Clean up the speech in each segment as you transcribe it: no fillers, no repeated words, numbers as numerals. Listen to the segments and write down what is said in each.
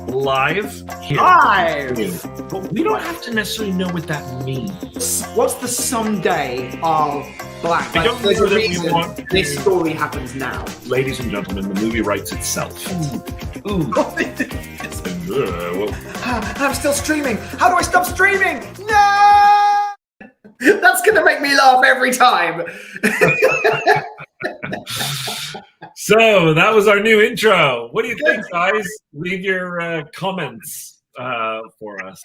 Live here. Live! But we don't have to necessarily know what that means. What's the someday of blank? I don't there's know a that we reason want to- this story happens now. Ladies and gentlemen, the movie writes itself. Ooh. I'm still streaming. How do I stop streaming? No! That's going to make me laugh every time. So that was our new intro. What do you think, guys? Leave your comments for us.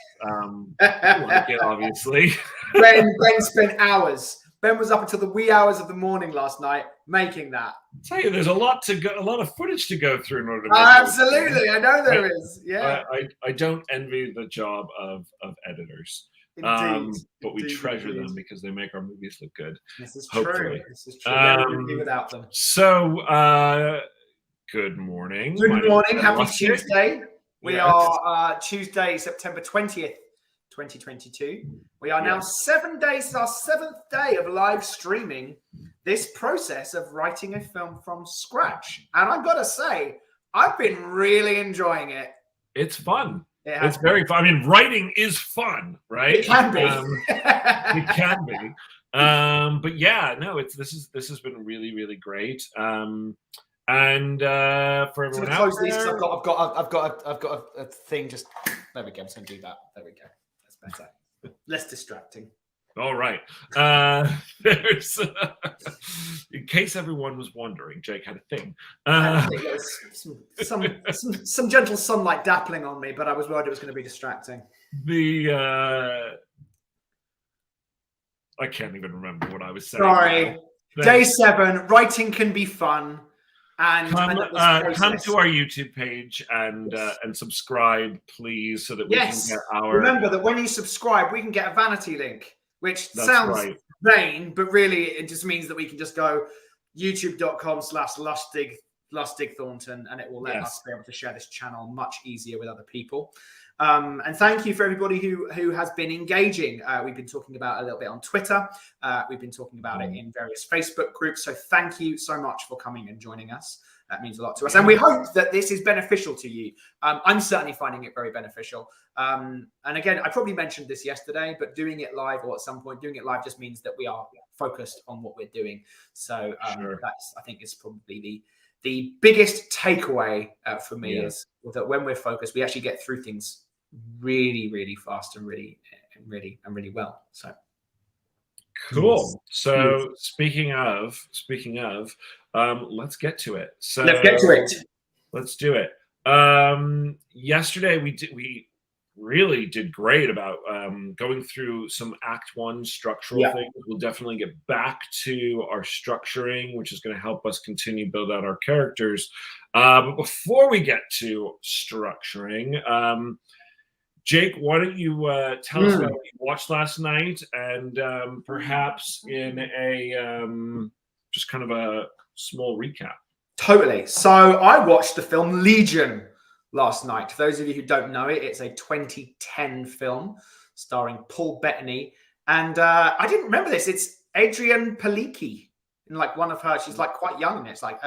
Like it, obviously. Ben spent hours. Ben was up until the wee hours of the morning last night making that. I'll tell you, there's a lot of footage to go through in order to make absolutely, I know there is. Yeah, I don't envy the job of editors. Indeed. But we treasure them because they make our movies look good. This is hopefully. true. This is true. Never would be without them. So, good morning. Good morning. Happy Lustig. Tuesday. We are Tuesday, September 20th, 2022. We are now 7 days, our 7th day of live streaming this process of writing a film from scratch. And I've got to say, I've been really enjoying it. It's fun. It's very fun. I mean, writing is fun, right? It can be. It can be. But yeah, no, this has been really, really great. And for everyone else, I've got a thing. Just there we go. I'm just gonna do that. There we go. That's better. Less distracting. All right. There's, in case everyone was wondering, Jake had a thing. Some gentle sunlight dappling on me, but I was worried it was going to be distracting. I can't even remember what I was saying. Sorry. Day 7. Writing can be fun. And come to our YouTube page and subscribe, please, so that we can get our. Remember that when you subscribe, we can get a vanity link. Which sounds vain, but really it just means that we can just go youtube.com/Lustig Thornton, and it will let us be able to share this channel much easier with other people. And thank you for everybody who has been engaging. We've been talking about it a little bit on Twitter. We've been talking about it in various Facebook groups. So thank you so much for coming and joining us. That means a lot to us. And we hope that this is beneficial to you. I'm certainly finding it very beneficial. And again, I probably mentioned this yesterday, but doing it live or at some point doing it live just means that we are focused on what we're doing. So that's, I think, is probably the biggest takeaway for me is that when we're focused, we actually get through things really, really fast and really well. So cool. So speaking of, let's get to it. So let's get to it. Let's do it. Yesterday we really did great about going through some Act 1 structural things. We'll definitely get back to our structuring, which is going to help us continue build out our characters. But before we get to structuring, Jake, why don't you tell us about what you watched last night, and perhaps in a just kind of a small recap. Totally. So I watched the film Legion last night. For those of you who don't know it, it's a 2010 film starring Paul Bettany. And I didn't remember this. It's Adrienne Palicki in like one of her, she's like quite young in it. It's like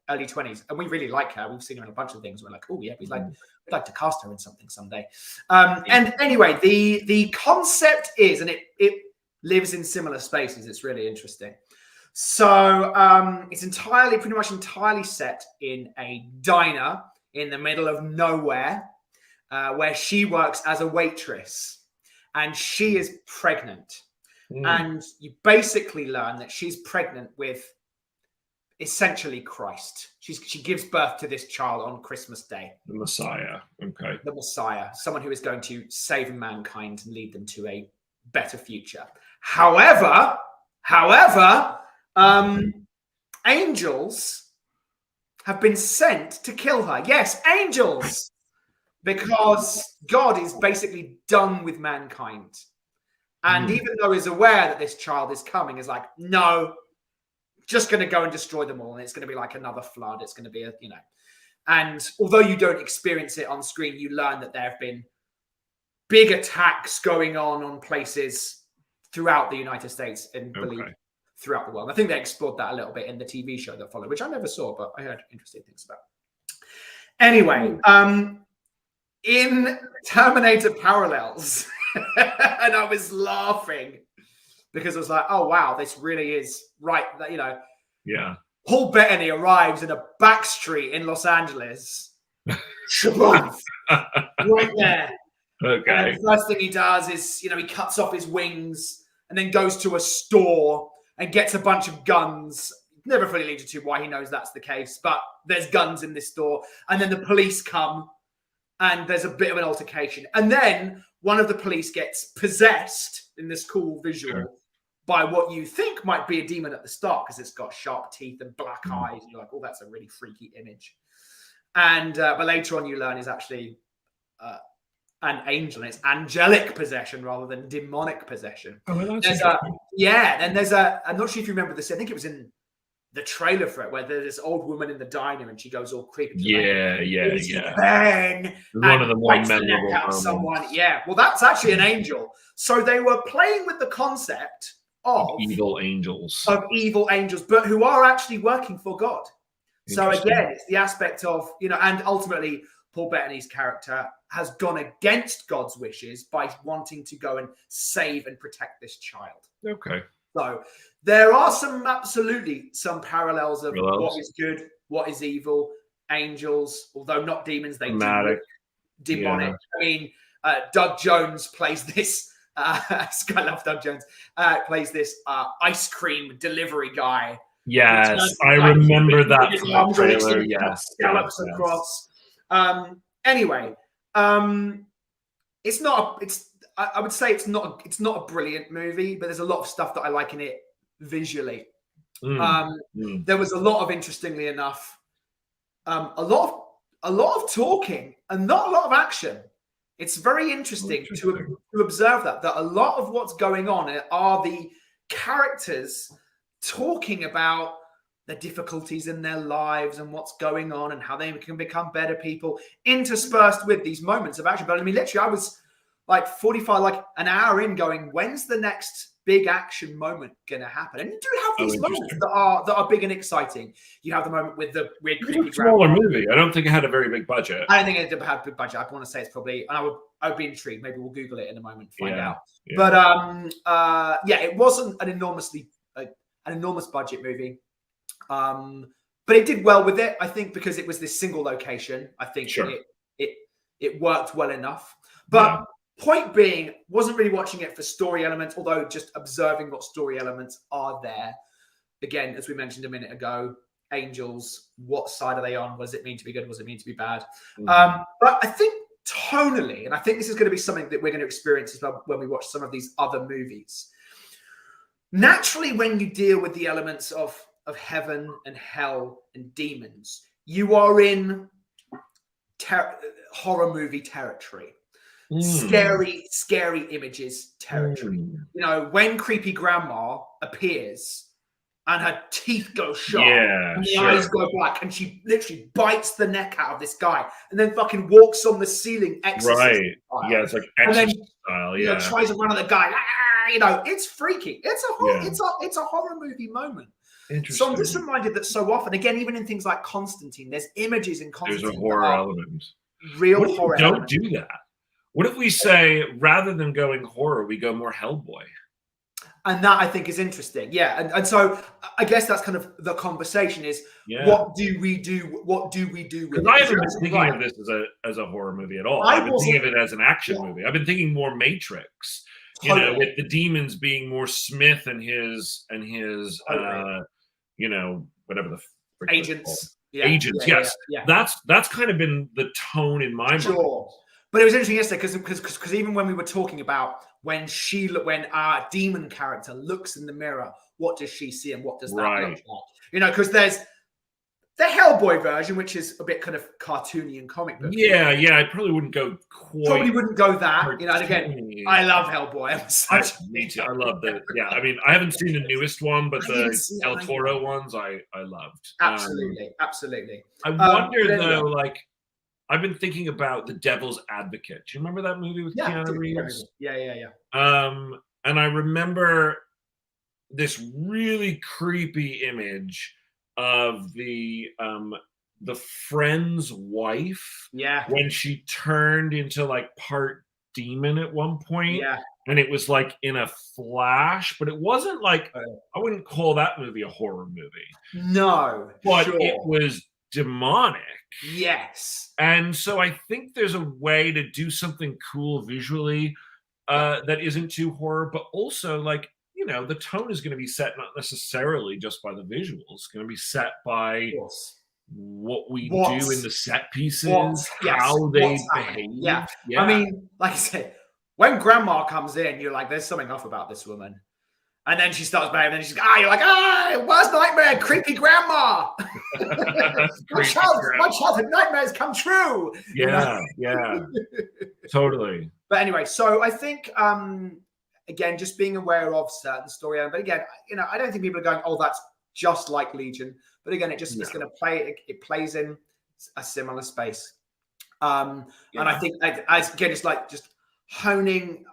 early 20s. And we really like her. We've seen her in a bunch of things. We're like, oh yeah, we'd like to cast her in something someday. And anyway, the concept is, and it lives in similar spaces. It's really interesting. So it's pretty much entirely set in a diner in the middle of nowhere, where she works as a waitress, and she is pregnant. And you basically learn that she's pregnant with essentially Christ. She gives birth to this child on Christmas Day. The Messiah. Okay. The Messiah, someone who is going to save mankind and lead them to a better future. However, angels have been sent to kill her. Yes, angels! Because God is basically done with mankind. And even though he's aware that this child is coming, is like, no, just going to go and destroy them all. And it's going to be like another flood. It's going to be and although you don't experience it on screen, you learn that there have been big attacks going on places throughout the United States and throughout the world. I think they explored that a little bit in the TV show that followed, which I never saw, but I heard interesting things about. Anyway, in Terminator Parallels, and I was laughing because I was like, oh, wow, this really is right. You know, Yeah. Paul Bettany arrives in a back street in Los Angeles. Right there. Okay. And the first thing he does is, you know, he cuts off his wings and then goes to a store and gets a bunch of guns. Never fully leads you to why he knows that's the case, but there's guns in this store. And then the police come and there's a bit of an altercation. And then one of the police gets possessed in this cool visual by what you think might be a demon at the start because it's got sharp teeth and black eyes. And you're like, oh, that's a really freaky image. And but later on you learn is actually an angel. And it's angelic possession rather than demonic possession. Oh, well, there's and there's I'm not sure if you remember this. I think it was in the trailer for it where there's this old woman in the diner and she goes all creepy. Yeah. Bang! One of the more memorable moments. Someone. Yeah. Well, that's actually an angel. So they were playing with the concept of evil angels. But who are actually working for God. So again, it's the aspect of, you know, and ultimately Paul Bettany's character has gone against God's wishes by wanting to go and save and protect this child. Okay. So there are absolutely some parallels of what is good, what is evil, angels, although not demons, they do demonic. Yeah. I mean, Doug Jones plays this. I love Doug Jones. Plays this ice cream delivery guy. Yes, I remember that from the trailer. Yes, scallops across. Anyway, it's not. I would say it's not a brilliant movie, but there's a lot of stuff that I like in it visually. There was a lot of, interestingly enough, a lot of talking and not a lot of action. It's very interesting to observe that a lot of what's going on are the characters talking about the difficulties in their lives and what's going on and how they can become better people, interspersed with these moments of action. But I mean, literally, I was like 45, like an hour in, going, when's the next big action moment going to happen? And you do have these moments that are big and exciting. You have the moment with the weird, creepy smaller movie. I don't think it had a very big budget. I don't think it had a big budget. I want to say it's probably, and I would be intrigued. Maybe we'll Google it in a moment, find out. Yeah. But it wasn't an enormous budget movie. But it did well with it, I think, because it was this single location. I think it worked well enough. But point being, wasn't really watching it for story elements, although just observing what story elements are there. Again, as we mentioned a minute ago, angels, what side are they on? What does it mean to be good? What does it mean to be bad? But I think tonally, and I think this is going to be something that we're going to experience as well when we watch some of these other movies. Naturally, when you deal with the elements of heaven and hell and demons, you are in horror movie territory. Scary images territory. You know, when creepy grandma appears and her teeth go sharp and the eyes go black and she literally bites the neck out of this guy and then fucking walks on the ceiling exorcist style. Yeah, it's like exorcist style. You know, tries to run at the guy. You know, it's freaky. It's a horror movie moment. So I'm just reminded that so often, again, even in things like Constantine, there's images in Constantine. There's a horror element. Real horror element. Don't do that. What if we say, rather than going horror, we go more Hellboy? And that, I think, is interesting. Yeah. And so I guess that's kind of the conversation is, what do we do? What do we do with it? I haven't been thinking of this as a horror movie at all. I've been thinking of it as an action movie. I've been thinking more Matrix. You know, with the demons being more Smith and his you know, whatever the agents. Agents, yes. That's kind of been the tone in my mind. But it was interesting yesterday because even when we were talking about when our demon character looks in the mirror, what does she see and what does that look like? You know, because there's the Hellboy version, which is a bit kind of cartoony and comic book. Yeah, I probably wouldn't go that. You know, and again, I love Hellboy. Me too. I love the. Yeah, I mean, I haven't seen the newest one, but the Del Toro ones I loved. Absolutely. I wonder though, like, I've been thinking about The Devil's Advocate. Do you remember that movie with Keanu Reeves? Yeah. And I remember this really creepy image of the the friend's wife Yeah. when she turned into like part demon at one point, Yeah. and it was like in a flash, but it wasn't like, I wouldn't call that movie a horror movie, No. but Sure. it was demonic. Yes. And so I think there's a way to do something cool visually that isn't too horror, but also like, you know, the tone is going to be set not necessarily just by the visuals. It's going to be set by Of course. what we do What's in the set pieces, yes, how they what's happening. behave. Yeah. Yeah. I mean, like I said, when grandma comes in, you're like, there's something off about this woman. And then she starts behaving, and then she's you're like, worst nightmare, creepy grandma. my childhood nightmares come true. Yeah, yeah. Totally. But anyway, so I think again, just being aware of certain story, but again, you know, I don't think people are going, oh, that's just like Legion. But again, it's going to play. It plays in a similar space, and I think again, it's like just honing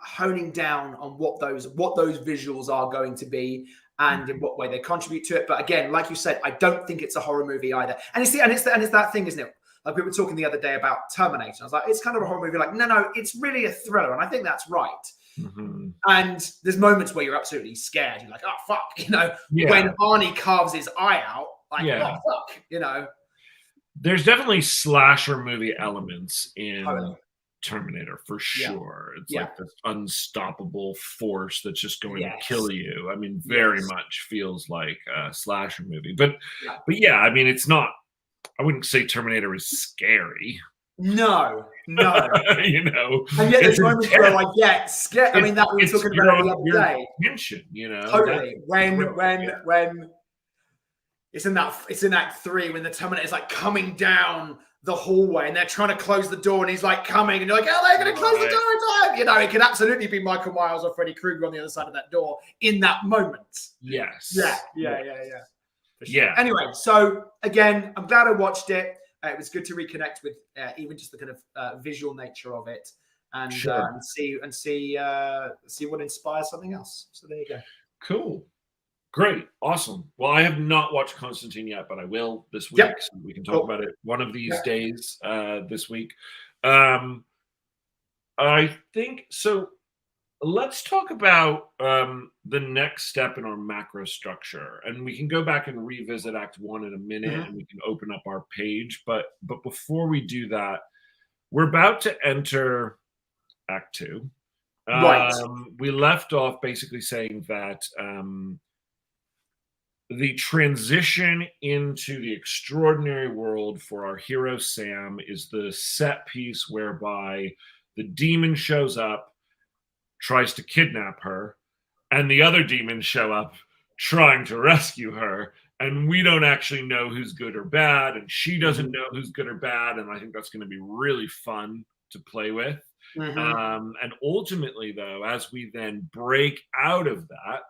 down on what those visuals are going to be and in what way they contribute to it. But again, like you said, I don't think it's a horror movie either. And it's that thing, isn't it? Like we were talking the other day about Terminator. I was like, it's kind of a horror movie. Like, no, it's really a thriller, and I think that's right. Mm-hmm. And there's moments where you're absolutely scared. You're like, oh fuck, you know, when Arnie carves his eye out, like, oh fuck, you know. There's definitely slasher movie elements in Terminator for sure. It's like this unstoppable force that's just going to kill you. I mean, very much feels like a slasher movie. But yeah, I mean, it's not. I wouldn't say Terminator is scary. No. You know, and yet there's moments where I get scared. I mean, that we were talking about the other day. Tension, you know, totally. When it's in Act 3 when the Terminator is like coming down the hallway and they're trying to close the door and he's like coming and you're like, oh, they're going to close the door in time. You know, it could absolutely be Michael Myers or Freddy Krueger on the other side of that door in that moment. Yes. Yeah. Sure. Anyway, so again, I'm glad I watched it. It was good to reconnect with even just the kind of visual nature of it, and see what inspires something else. So there you go. Cool, great, awesome. Well, I have not watched Constantine yet, but I will this week. So we can talk about it one of these days this week. I think so. Let's talk about the next step in our macro structure, and we can go back and revisit Act 1 in a minute, and we can open up our page. But before we do that, we're about to enter Act 2. We left off basically saying that the transition into the extraordinary world for our hero Sam is the set piece whereby the demon shows up, tries to kidnap her, and the other demons show up trying to rescue her, and we don't actually know who's good or bad, and she doesn't know who's good or bad, and I think that's going to be really fun to play with. And ultimately, though, as we then break out of that,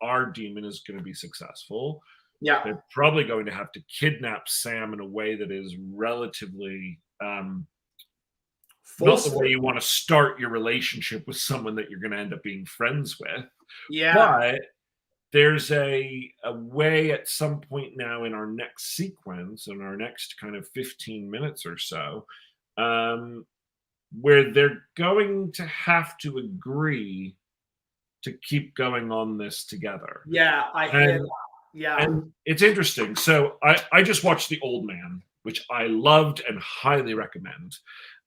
our demon is going to be successful. They're probably going to have to kidnap Sam in a way that is relatively not the way you want to start your relationship with someone that you're going to end up being friends with. But there's a way at some point now in our next sequence, in our next kind of 15 minutes or so, where they're going to have to agree to keep going on this together. I hear that. And it's interesting. So I just watched The Old Man, which I loved and highly recommend.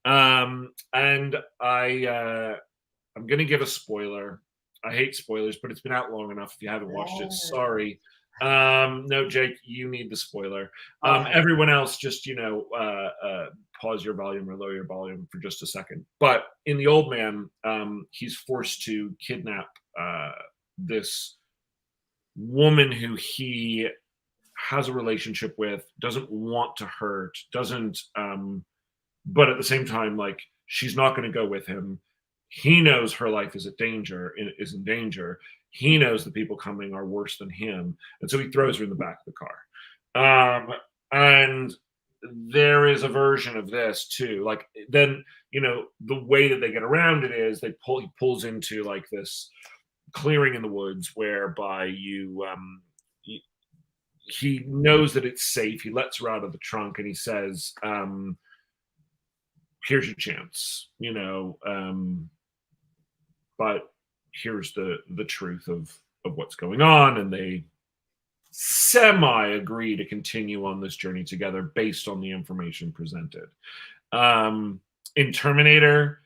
And I'm going to give a spoiler. I hate spoilers, but it's been out long enough. If you haven't watched it, sorry. No, Jake, you need the spoiler. Everyone else, just, pause your volume or lower your volume for just a second. But in The Old Man, he's forced to kidnap this woman who he has a relationship with, doesn't want to hurt, doesn't... but at the same time, like, she's not going to go with him. He knows her life is in danger. He knows the people coming are worse than him. And so he throws her in the back of the car. And there is a version of this too. Like, then, the way that they get around it is he pulls into like this clearing in the woods whereby he knows that it's safe. He lets her out of the trunk and he says, here's your chance, but here's the truth of what's going on. And they semi agree to continue on this journey together based on the information presented. In Terminator,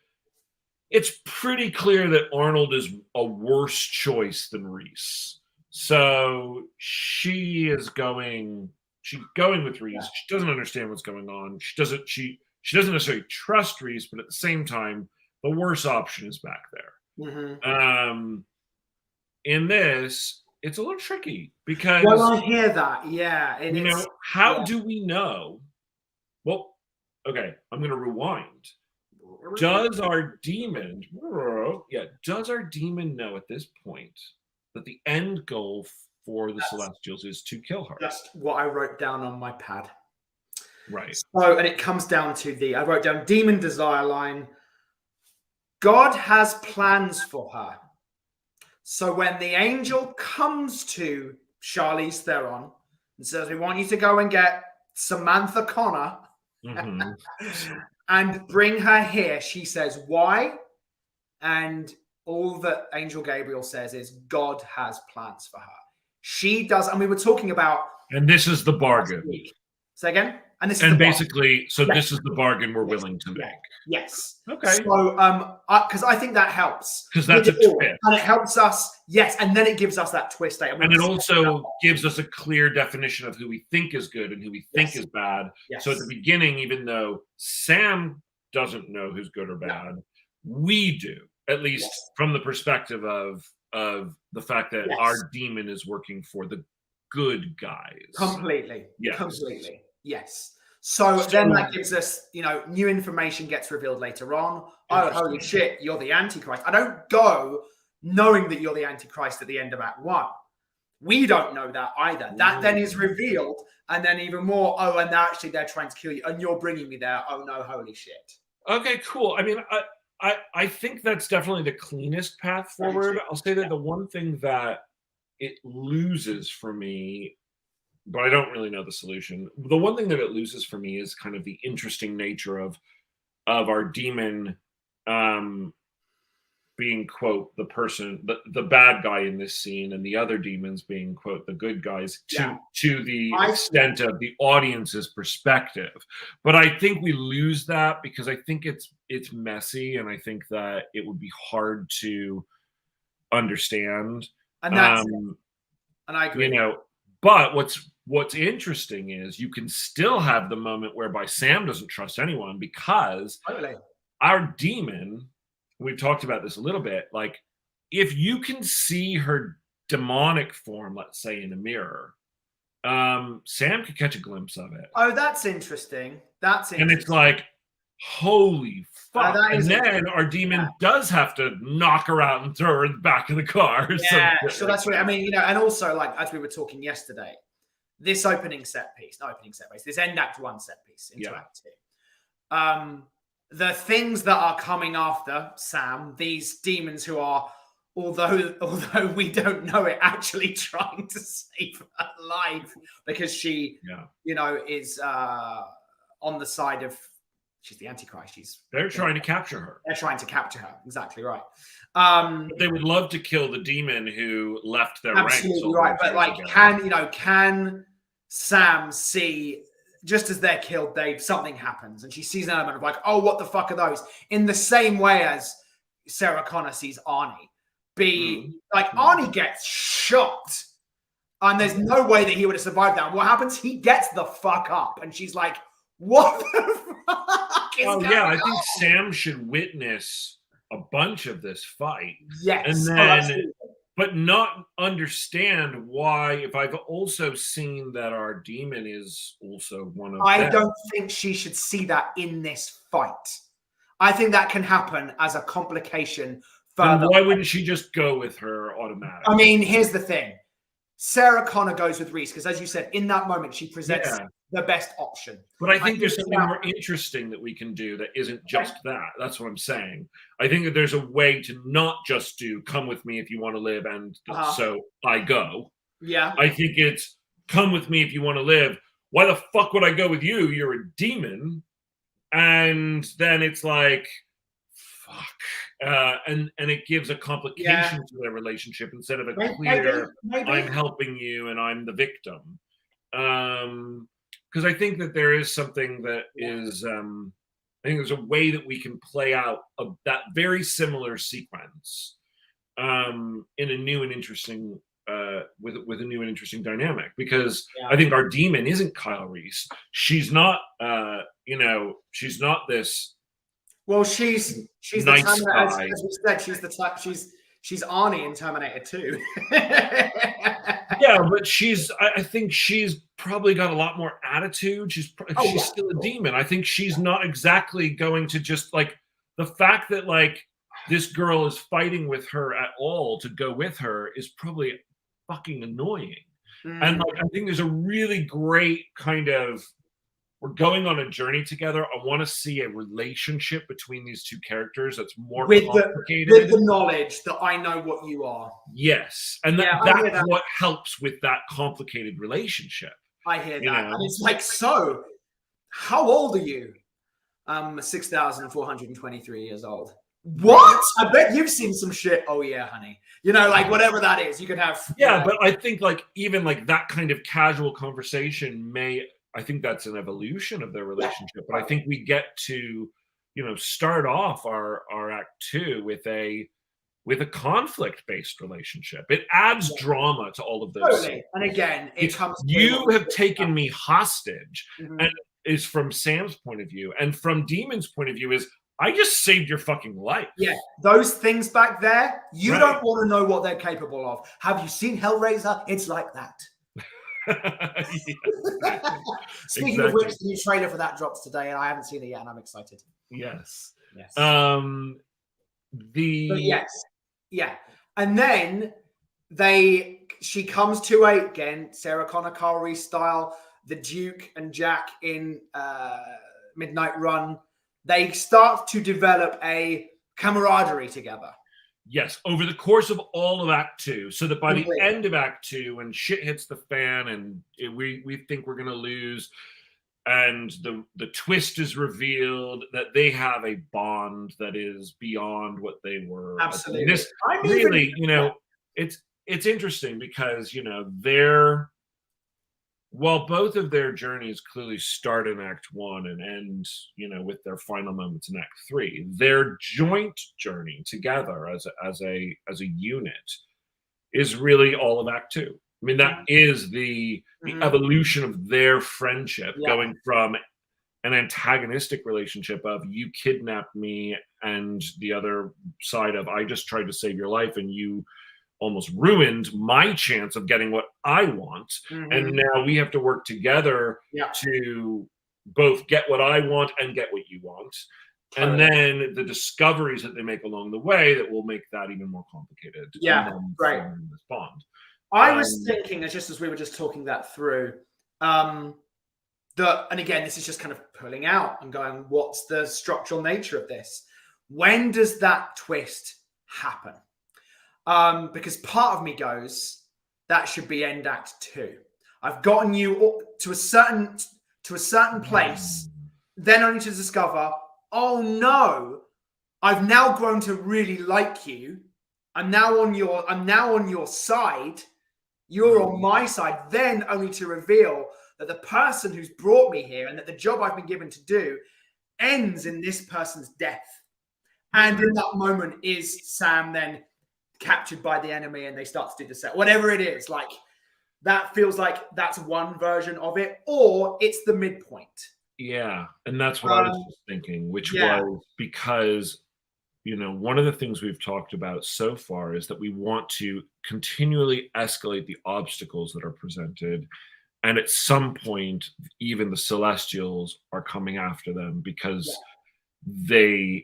it's pretty clear that Arnold is a worse choice than Reese. So she's going with Reese. She doesn't understand what's going on. She doesn't necessarily trust Reese, but at the same time, the worse option is back there. In this, it's a little tricky because I hear that. Yeah. How do we know? Well, okay, I'm going to rewind. Does our demon know at this point that the end goal for the Celestials is to kill her? That's what I wrote down on my pad. Right. So, and it comes down to I wrote down demon desire line. God has plans for her. So when the angel comes to Charlize Theron and says, we want you to go and get Samantha Connor and bring her here, she says, why? And all that Angel Gabriel says is God has plans for her. She does, and we were talking about... And this is the bargain. Say again? And this is basically, so this is the bargain we're willing to make. Yes. Okay. So, because I think that helps. Because that's a twist. And it helps us, yes, and then it gives us that twist. And it also gives us a clear definition of who we think is good and who we think is bad. Yes. So at the beginning, even though Sam doesn't know who's good or bad, we do, at least from the perspective of the fact that our demon is working for the good guys. Completely. Yes. Completely. Yes. So then that gives us, new information gets revealed later on. Oh, holy shit, you're the Antichrist. I don't go knowing that you're the Antichrist at the end of Act 1. We don't know that either. That then is revealed, and then even more, oh, and actually they're trying to kill you, and you're bringing me there. Oh, no, holy shit. Okay, cool. I mean, I think that's definitely the cleanest path forward. I'll say that the one thing that it loses for me, but I don't really know the solution. The one thing that it loses for me is kind of the interesting nature of our demon being, quote, the person, the bad guy in this scene, and the other demons being, quote, the good guys to the extent of the audience's perspective. But I think we lose that because I think it's messy, and I think that it would be hard to understand. And that's and I agree. But what's interesting is you can still have the moment whereby Sam doesn't trust anyone because our demon, we've talked about this a little bit, like if you can see her demonic form, let's say in a mirror, Sam could catch a glimpse of it. Oh, that's interesting. And it's like, holy fuck. And then our demon does have to knock her out and throw her in the back of the car. So that's what I mean, and also, like, as we were talking yesterday, this this end Act 1 set piece into Act 2. The things that are coming after Sam, these demons who are, although we don't know it, actually trying to save her life because she, is on the side of, she's the Antichrist. They're trying to capture her. They're trying to capture her. Exactly right. They would love to kill the demon who left their ranks. Absolutely right. But like, can Sam see, just as they're killed, something happens, and she sees an element of like, oh, what the fuck are those? In the same way as Sarah Connor sees Arnie. Arnie gets shot, and there's no way that he would have survived that. What happens? He gets the fuck up, and she's like, what the fuck is going on? I think Sam should witness a bunch of this fight. Yes. And then, but not understand why, if I've also seen that our demon is also one of them. I don't think she should see that in this fight. I think that can happen as a complication further. And why wouldn't she just go with her automatically? I mean, here's the thing. Sarah Connor goes with Reese because, as you said, in that moment, she presents the best option. But I think there's something more interesting that we can do that isn't just that. That's what I'm saying. I think that there's a way to not just do come with me if you want to live and so I go. Yeah. I think it's come with me if you want to live. Why the fuck would I go with you? You're a demon. And then it's like, fuck. And it gives a complication to their relationship instead of a clear, maybe. I'm helping you and I'm the victim. Because I think that there is something that is, I think there's a way that we can play out that very similar sequence in a new and interesting with a new and interesting dynamic, because I think our demon isn't Kyle Reese. She's not she's not this. Well, she's nice the Terminator, as we said, she's the type, she's Arnie in Terminator 2. Yeah, but I think she's probably got a lot more attitude. She's still a demon. I think she's not exactly going to just like the fact that like this girl is fighting with her at all to go with her is probably fucking annoying. And like I think there's a really great kind of, we're going on a journey together. I want to see a relationship between these two characters that's more complicated. With the knowledge that I know what you are. Yes. And that's what helps with that complicated relationship. I hear that. And it's like, so, how old are you? 6,423 years old. What? I bet you've seen some shit. Oh yeah, honey. Like whatever that is, you can have. Yeah, but I think like even like that kind of casual conversation I think that's an evolution of their relationship. But I think we get to, start off our act 2 with a conflict-based relationship. It adds drama to all of those. Totally. And again, it comes. You have taken me hostage, and is from Sam's point of view, and from Demon's point of view is I just saved your fucking life. Yeah, those things back there, you don't want to know what they're capable of. Have you seen Hellraiser? It's like that. Speaking of which, the new trailer for that drops today, and I haven't seen it yet, and I'm excited. Yes. And then she comes to again, Sarah Connor, Carl Reese style, the Duke and Jack in Midnight Run. They start to develop a camaraderie together. Yes, over the course of all of Act 2, so that by the end of Act 2, when shit hits the fan and we think we're going to lose, and the twist is revealed that they have a bond that is beyond what they were. Absolutely. It's interesting because while both of their journeys clearly start in Act 1 and end, with their final moments in Act 3, their joint journey together as a unit is really all of Act 2. I mean, that is the evolution of their friendship, going from an antagonistic relationship of you kidnapped me, and the other side of I just tried to save your life and you almost ruined my chance of getting what I want. And now we have to work together to both get what I want and get what you want. And then the discoveries that they make along the way that will make that even more complicated. Right. This bond. I was thinking, just as we were just talking that through, and again, this is just kind of pulling out and going, what's the structural nature of this? When does that twist happen? Because part of me goes, that should be end Act 2. I've gotten you to a certain place, then only to discover, oh no, I've now grown to really like you. I'm now on your side. You're on my side. Then only to reveal that the person who's brought me here and that the job I've been given to do ends in this person's death. And in that moment is Sam then captured by the enemy and they start to do the set, whatever it is. Like that feels like that's one version of it, or it's the midpoint. Yeah, and that's what I was just thinking, which was because one of the things we've talked about so far is that we want to continually escalate the obstacles that are presented, and at some point even the Celestials are coming after them because the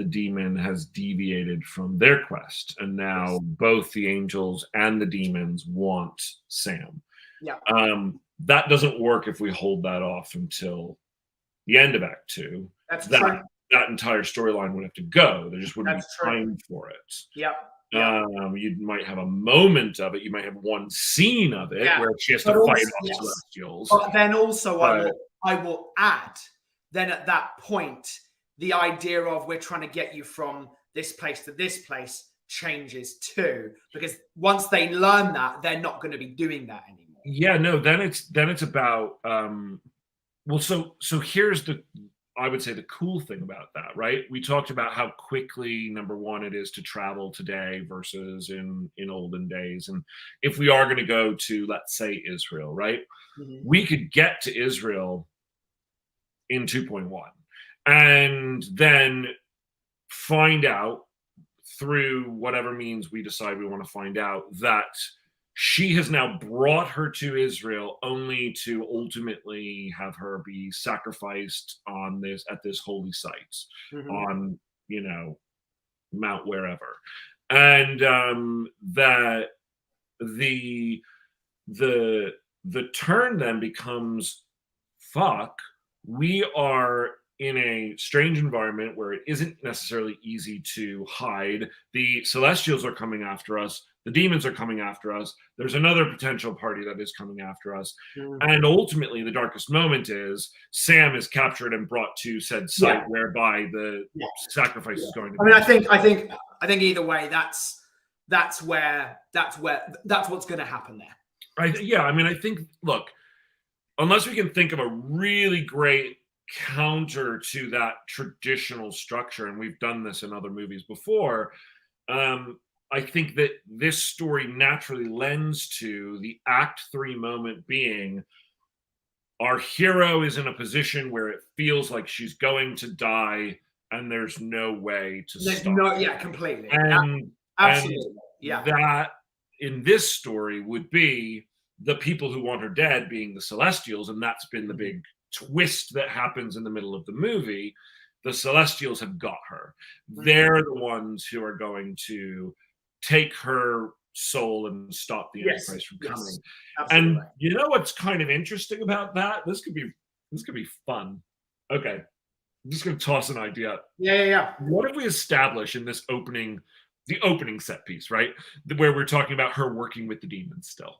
demon has deviated from their quest, and now both the angels and the demons want Sam. That doesn't work if we hold that off until the end of Act 2. That's true. That entire storyline would have to go. There just wouldn't be time for it. You might have a moment of it. You might have one scene of it where she has to fight off Celestials. But then also, I will add, then at that point, the idea of we're trying to get you from this place to this place changes too, because once they learn that, they're not going to be doing that anymore. Yeah, no. Then it's about well, so here's I would say the cool thing about that, right? We talked about how quickly, number one, it is to travel today versus in olden days. And if we are going to go to, let's say, Israel, right? We could get to Israel in 2.1 and then find out through whatever means we decide we want to find out that she has now brought her to Israel only to ultimately have her be sacrificed at this holy site on, Mount wherever. And that the turn then becomes, fuck, we are in a strange environment where it isn't necessarily easy to hide. The Celestials are coming after us. The demons are coming after us. There's another potential party that is coming after us. And ultimately, the darkest moment is Sam is captured and brought to said site whereby the sacrifice is going to be. I mean, I think either way, that's what's going to happen there. I mean, I think, look, unless we can think of a really great counter to that traditional structure, and we've done this in other movies before, I think that this story naturally lends to the Act 3 moment being our hero is in a position where it feels like she's going to die and there's no way to stop. Completely. Absolutely. That in this story would be the people who want her dead being the Celestials, and that's been the big twist that happens in the middle of the movie. The Celestials have got her. They're the ones who are going to take her soul and stop the Antichrist from coming. And you know what's kind of interesting about that? This could be fun. Okay, I'm just going to toss an idea. What if we establish in this the opening set piece, right, where we're talking about her working with the demons still?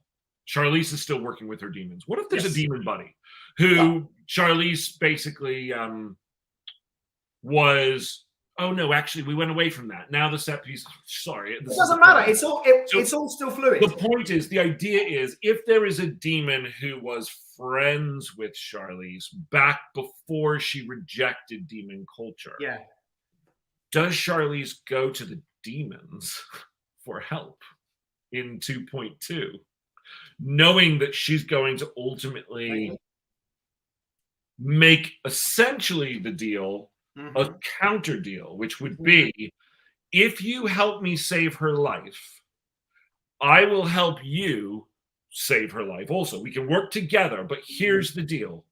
Charlize is still working with her demons. What if there's a demon buddy who Charlize basically was? Oh no, actually, we went away from that. Now the set piece. Sorry, it doesn't matter. It's all still fluid. The point is, the idea is, if there is a demon who was friends with Charlize back before she rejected demon culture, does Charlize go to the demons for help in 2.2, knowing that she's going to ultimately make essentially the deal a counter deal, which would be, if you help me save her life, I will help you save her life also. We can work together, but here's the deal.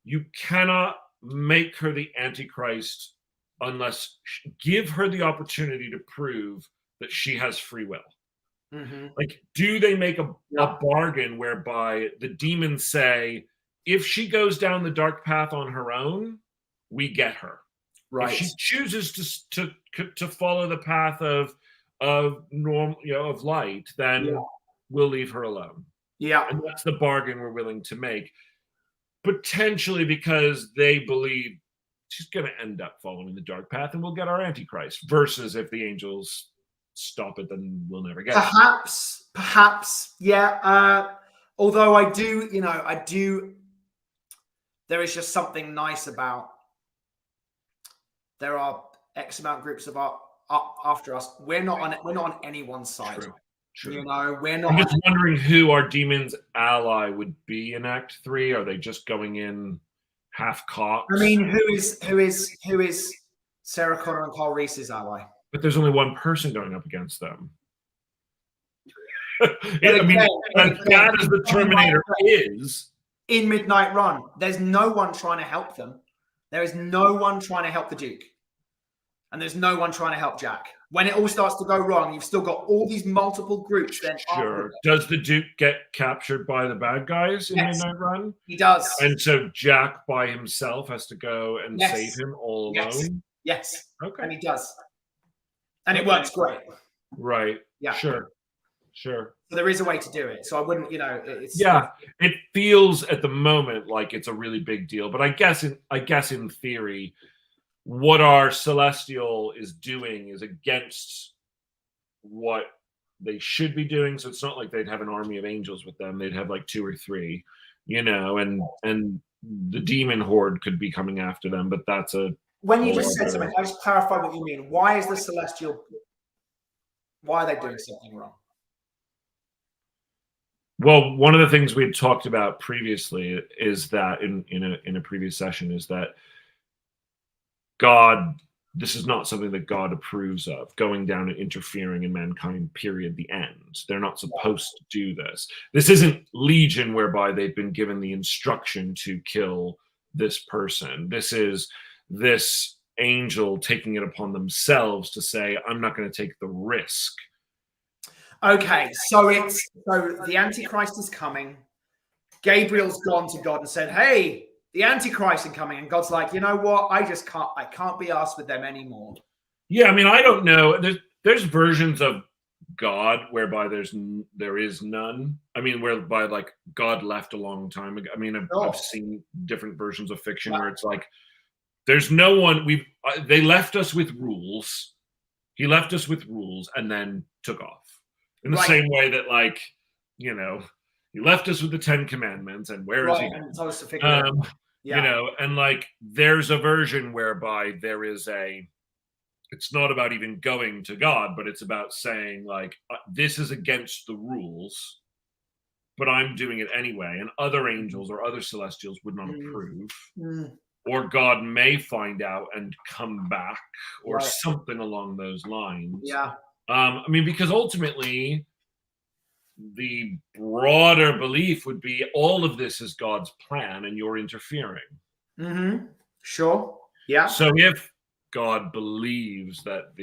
You cannot make her the Antichrist unless give her the opportunity to prove that she has free will. Like, do they make a bargain whereby the demons say, if she goes down the dark path on her own, we get her. Right. If she chooses to follow the path of normal, of light, then we'll leave her alone. And that's the bargain we're willing to make, potentially because they believe she's going to end up following the dark path, and we'll get our Antichrist. Versus if the angels stop it, then we'll never get it. Perhaps, although I do. There is just something nice about. There are X amount of groups after us. We're not on anyone's side. True. We're not. I'm just wondering who our demon's ally would be in Act 3. Are they just going in half cocked? I mean, who is Sarah Connor and Carl Reese's ally? But there's only one person going up against them. I mean, as bad as the Terminator is, in Midnight Run, there's no one trying to help them. There is no one trying to help the Duke. And there's no one trying to help Jack. When it all starts to go wrong, you've still got all these multiple groups. Then sure. Does the Duke get captured by the bad guys in Midnight Run? He does. And so Jack by himself has to go and save him all alone? Yes. Okay. And he does. And it works great. Right. Yeah. Sure. So there is a way to do it. So I wouldn't, it's it feels at the moment like it's a really big deal, but I guess in theory, what our celestial is doing is against what they should be doing. So it's not like they'd have an army of angels with them. They'd have like 2 or 3, and the demon horde could be coming after them, but that's a when you just said something, I just clarify what you mean. Why is the celestial, why are they doing something wrong? Well, one of the things we had talked about previously is that in a previous session is that God, this is not something that God approves of, going down and interfering in mankind, period, the end. They're not supposed to do this. This isn't Legion whereby they've been given the instruction to kill this person. This is this angel taking it upon themselves to say, I'm not going to take the risk. Okay, so the Antichrist is coming. Gabriel's gone to God and said, hey, the Antichrist is coming. And God's like, you know what? I can't be asked with them anymore. Yeah, I mean, I don't know. There's versions of God whereby there is none. I mean, whereby like God left a long time ago. I mean, I've seen different versions of fiction where it's like there's no one. They left us with rules. He left us with rules and then took off. In the same way that, like, he left us with the 10 Commandments, and where is he? And told us to figure it out. And like there's a version whereby there is it's not about even going to God, but it's about saying like this is against the rules, but I'm doing it anyway, and other angels or other celestials would not approve. Or God may find out and come back, or something along those lines. Yeah. I mean, because ultimately, the broader belief would be all of this is God's plan, and you're interfering. Mm-hmm. Sure. Yeah. So if God believes that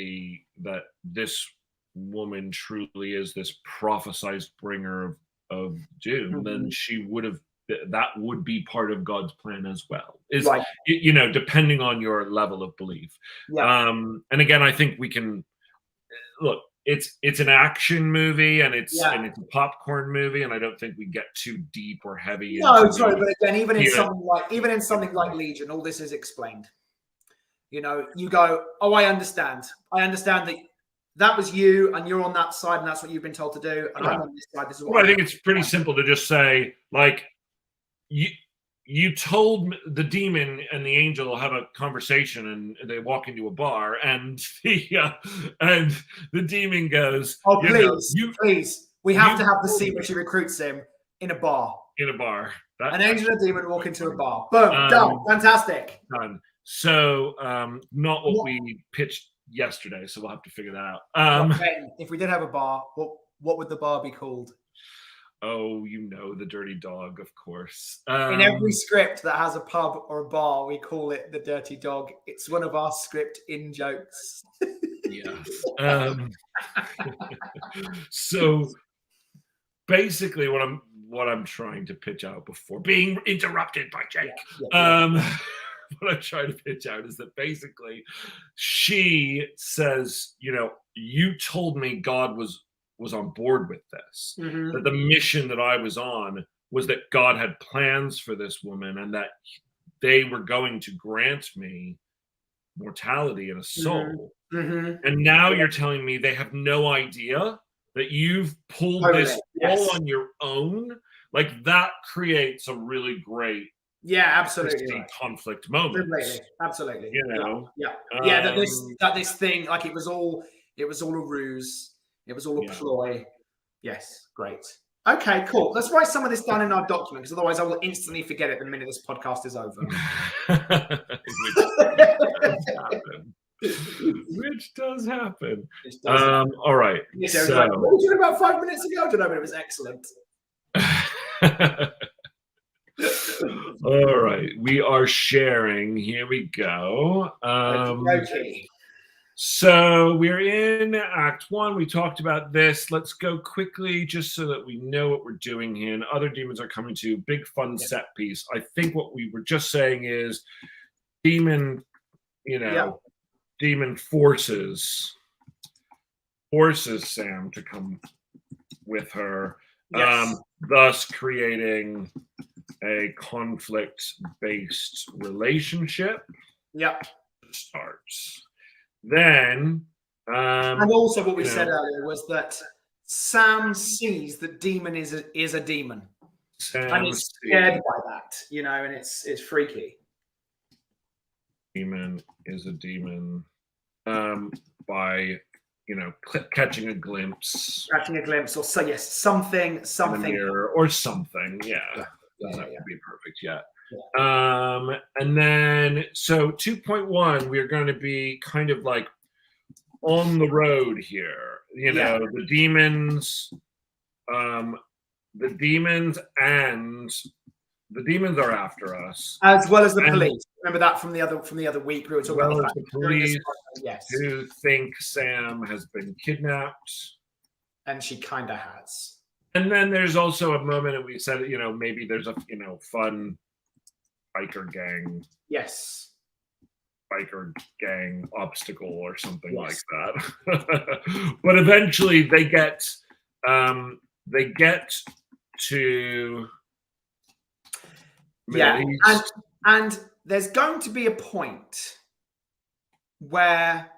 this woman truly is this prophesied bringer of doom, then that would be part of God's plan as well. Depending on your level of belief. Yeah. And again, I think we can look. It's an action movie and it's a popcorn movie, and I don't think we get too deep or heavy. No, sorry, but again, even in something like Legion, all this is explained. You go, oh, I understand that was you, and you're on that side, and that's what you've been told to do, and I'm on this side. This is what I think it's pretty simple to just say, like, you told the demon and the angel have a conversation, and they walk into a bar, and the demon goes, "Oh, please, we have to have the scene where she recruits him in a bar." An angel and a demon walk into a bar. Boom, done. Fantastic. Done. So, not what we pitched yesterday, so we'll have to figure that out. If we did have a bar, what would the bar be called? Oh, the Dirty Dog, of course. In every script that has a pub or a bar, we call it the Dirty Dog. It's one of our script in-jokes. Yeah. So basically what I'm trying to pitch out before being interrupted by Jake. What I'm trying to pitch out is that basically she says, you told me God was on board with this, that the mission that I was on was that God had plans for this woman and that they were going to grant me mortality and a soul. And now you're telling me they have no idea that you've pulled this all on your own. Like, that creates a really great absolutely conflict moment. Absolutely. That this thing, like, it was all a ruse. It was all a ploy. Yes, great. Okay, cool. Let's write some of this down in our document, because otherwise I will instantly forget it the minute this podcast is over. Which does happen. All right. So, what were you talking about 5 minutes ago? I don't know, but it was excellent. All right. We are sharing. Here we go. Okay. So we're in Act 1. We talked about this. Let's go quickly just so that we know what we're doing here. And other demons are coming to. Big fun set piece. I think what we were just saying is demon forces forces Sam to come with her, Yes. thus creating a conflict-based relationship. Yep. Starts. Then, and also what we said earlier was that Sam sees that demon is a demon, and he's scared by that, and it's freaky. Demon is a demon by catching a glimpse, or something, or something. Yeah, doesn't have to be perfect yet. And then, so 2.1, we're going to be kind of like on the road here. The demons, the demons are after us, as well as the police. Remember that from the other week we were talking about the police who think Sam has been kidnapped, and she kind of has. And then there's also a moment, and we said, maybe there's a fun biker gang. Yes. Biker gang obstacle or something like that. But eventually they get to Middle East. And there's going to be a point where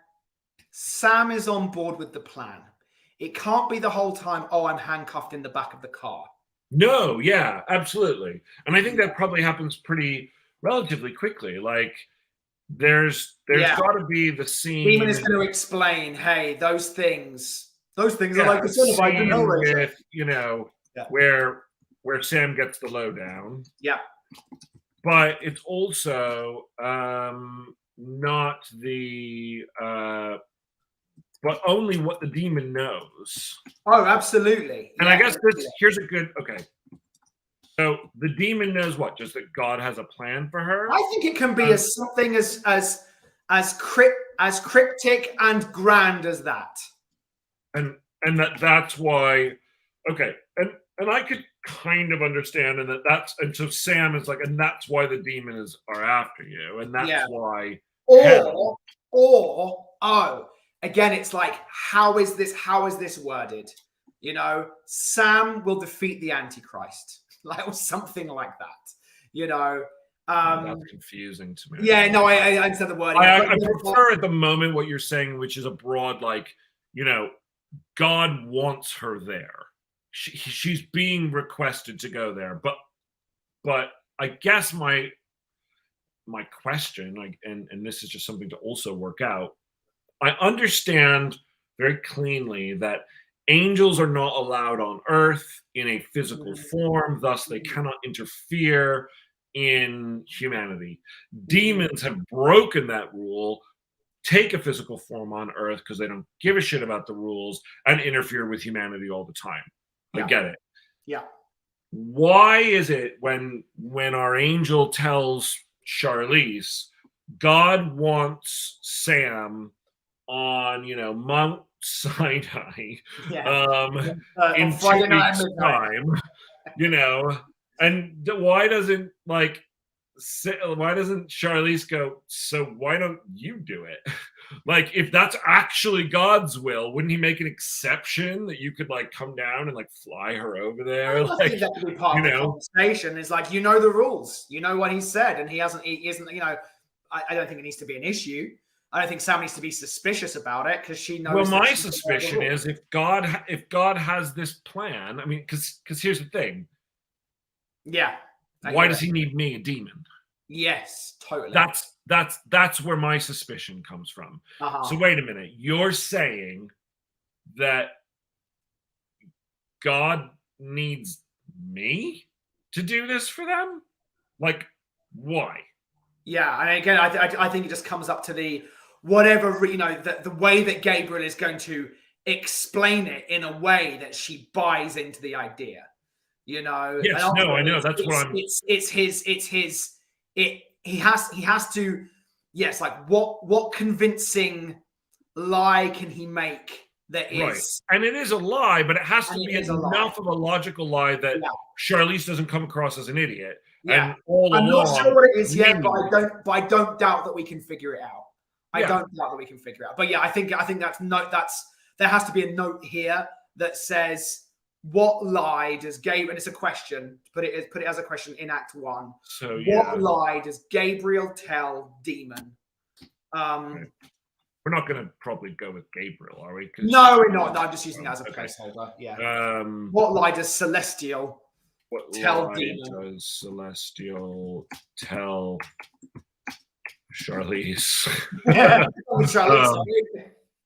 Sam is on board with the plan. It can't be the whole time, I'm handcuffed in the back of the car. No, yeah, absolutely. And I think that probably happens relatively quickly. Like there's got to be the scene. Demon is going to explain, hey, those things are like the scene with, where Sam gets the lowdown. Yeah. But it's also not the but only what the demon knows. Oh, absolutely. And I guess here's a good So the demon knows what? Just that God has a plan for her? I think it can be as something as cryptic and grand as that. And that's why and I could kind of understand and so Sam is like, and that's why the demons are after you, and that's why again, it's like, how is this worded? Sam will defeat the Antichrist, or something like that. That's confusing to me. Yeah, no, I understand the wording. I prefer at the moment what you're saying, which is a broad, God wants her there. She's being requested to go there, but I guess my question, and this is just something to also work out. I understand very cleanly that angels are not allowed on earth in a physical form, thus they cannot interfere in humanity. Demons have broken that rule, take a physical form on earth because they don't give a shit about the rules, and interfere with humanity all the time. I get it. Yeah. Why is it when our angel tells Charlize, God wants Sam on, Mount Sinai, in 2 weeks' time, and why doesn't Charlize go, so why don't you do it? If that's actually God's will, wouldn't he make an exception that you could come down and fly her over there? I think that could be part of the conversation. It's the rules, what he said, and he isn't, I don't think it needs to be an issue. I don't think Sam needs to be suspicious about it because she knows. Well, my suspicion is if God has this plan, I mean, because here's the thing. Yeah. Why does he need me, a demon? Yes, totally. That's where my suspicion comes from. So wait a minute. You're saying that God needs me to do this for them? Why? Yeah, and again, I think it just comes up to the whatever, the way that Gabriel is going to explain it in a way that she buys into the idea. Yes, no, I know. That's what I'm. He has to. Yes, what convincing lie can he make that is? Right. And it is a lie, but it has to be enough of a logical lie that Charlize doesn't come across as an idiot. Yeah. And all I'm along, not sure what it is yet, but I don't doubt that we can figure it out. I don't doubt that we can figure it out. But yeah, I think that's there has to be a note here that says, what lie does Gabriel, and it's a question, put it as a question in Act 1. So what lie does Gabriel tell Demon? Okay. We're not going to probably go with Gabriel, are we? No, we're not. No, I'm just using that as a placeholder. Yeah. What lie does Celestial tell Demon? What lie does Celestial tell Charlize? Yeah, Charlize.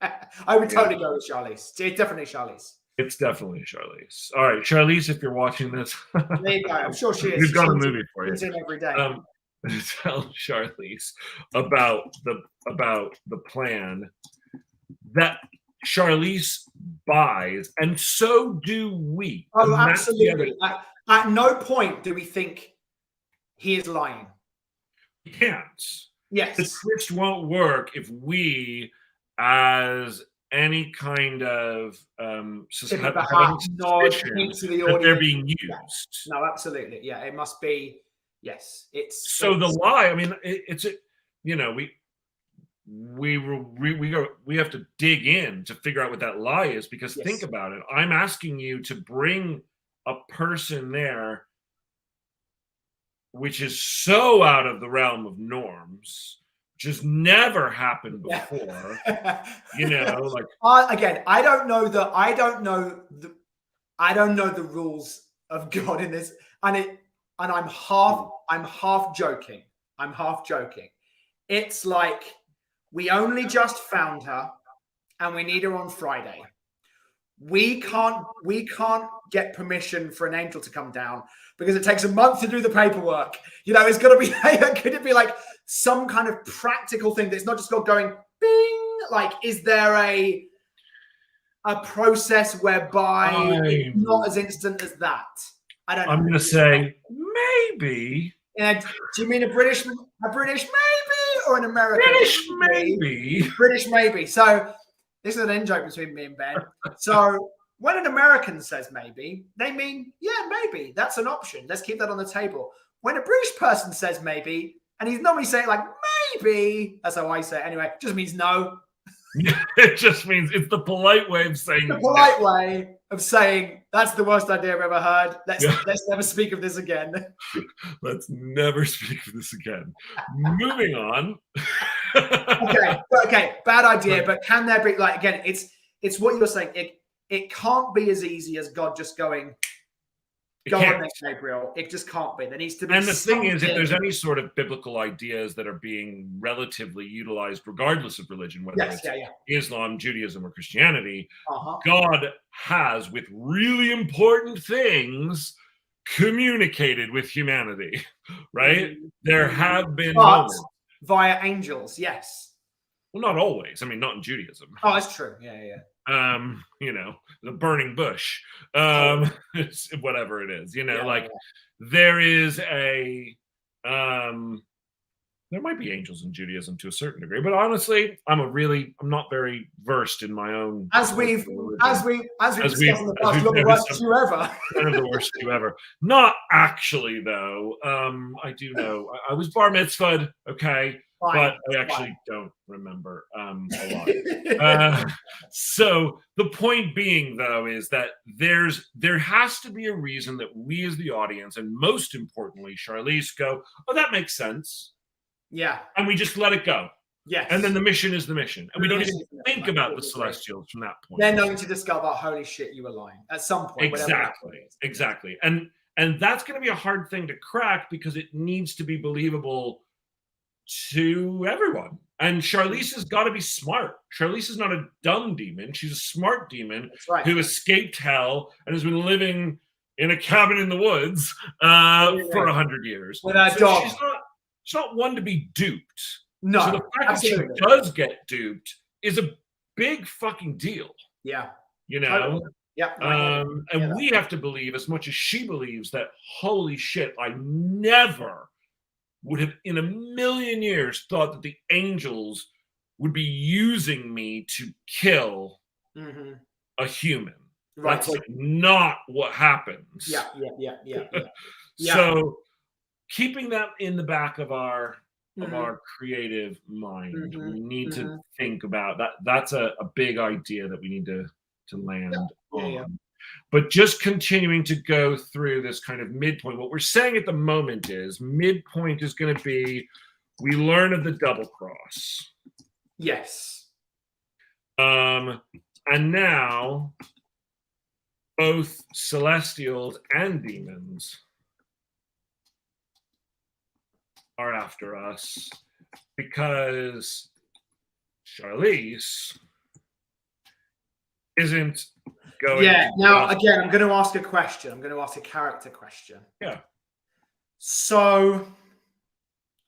I would totally go with Charlize. It's definitely Charlize. It's definitely Charlize. All right, Charlize, if you're watching this, there you go. I'm sure she is. We've got a movie for you. In every day. Tell Charlize about the plan that Charlize buys, and so do we. Oh, absolutely. At no point do we think he is lying. He can't. Yes. The twist won't work if we, as any kind of suspicion that they're being used. Yeah. No, absolutely. Yeah, it must be. Yes, it's so the lie. I mean, it's we have to dig in to figure out what that lie is, because think about it. I'm asking you to bring a person there, which is so out of the realm of norms, which has never happened before. Like again, I don't know the rules of God in this, and I'm half joking. It's like, we only just found her and we need her on Friday. We can't get permission for an angel to come down because it takes a month to do the paperwork. It's got to be, could it be like some kind of practical thing that's not just going bing? Like, is there a process whereby it's not as instant as that? I don't know. I'm going to say maybe. And do you mean a British maybe, or an American? British maybe. British maybe. So this is an in-joke between me and Ben. So when an American says maybe, they mean, yeah, maybe. That's an option. Let's keep that on the table. When a British person says maybe, and he's normally saying like, maybe, that's how I say it anyway, it just means no. It just means, it's the polite way of saying the polite way of saying, that's the worst idea I've ever heard. Let's never speak of this again. Let's never speak of this again. Moving on. Okay, bad idea. But can there be, like, again, it's what you're saying. It can't be as easy as God just going, go on next, Gabriel. It just can't be. There needs to be. And the thing is, if there's any sort of biblical ideas that are being relatively utilized, regardless of religion, whether it's Islam, Judaism, or Christianity, God has, with really important things, communicated with humanity, right? There have been moments. Via angels, yes. Well, not always. I mean, not in Judaism. Oh, that's true. Yeah. The burning bush, whatever it is, there is there might be angels in Judaism to a certain degree, but honestly, I'm not very versed in my own. As we've discussed in the past, you're the worst Jew ever. Kind of the worst Jew ever. Not actually, though. I do know I was bar mitzvahed, okay, but I actually don't remember a lot. So the point being, though, is that there has to be a reason that we, as the audience, and most importantly, Charlize, go, oh, that makes sense. Yeah. And we just let it go. Yes. And then the mission is the mission. And we don't even think about the Celestials from that point. They're going to discover, holy shit, you were lying at some point. Exactly. And that's going to be a hard thing to crack, because it needs to be believable to everyone. And Charlize has got to be smart. Charlize is not a dumb demon. She's a smart demon who escaped hell and has been living in a cabin in the woods for 100 years. With a dog. She's not one to be duped. No, so the fact that she does get duped is a big fucking deal. Yeah. Totally. Yeah. And we have to believe, as much as she believes, that, holy shit, I never would have in a million years thought that the angels would be using me to kill a human. Right. That's like not what happens. Yeah. So keeping that in the back of our of our creative mind. We need to Mm-hmm. think about that. That's a big idea that we need to land on. Yeah. But just continuing to go through this kind of midpoint, what we're saying at the moment is midpoint is going to be we learn of the double cross. Yes. And now both celestials and demons are after us because Charlize isn't going. Yeah. Now, again, I'm going to ask a question. I'm going to ask a character question. Yeah. So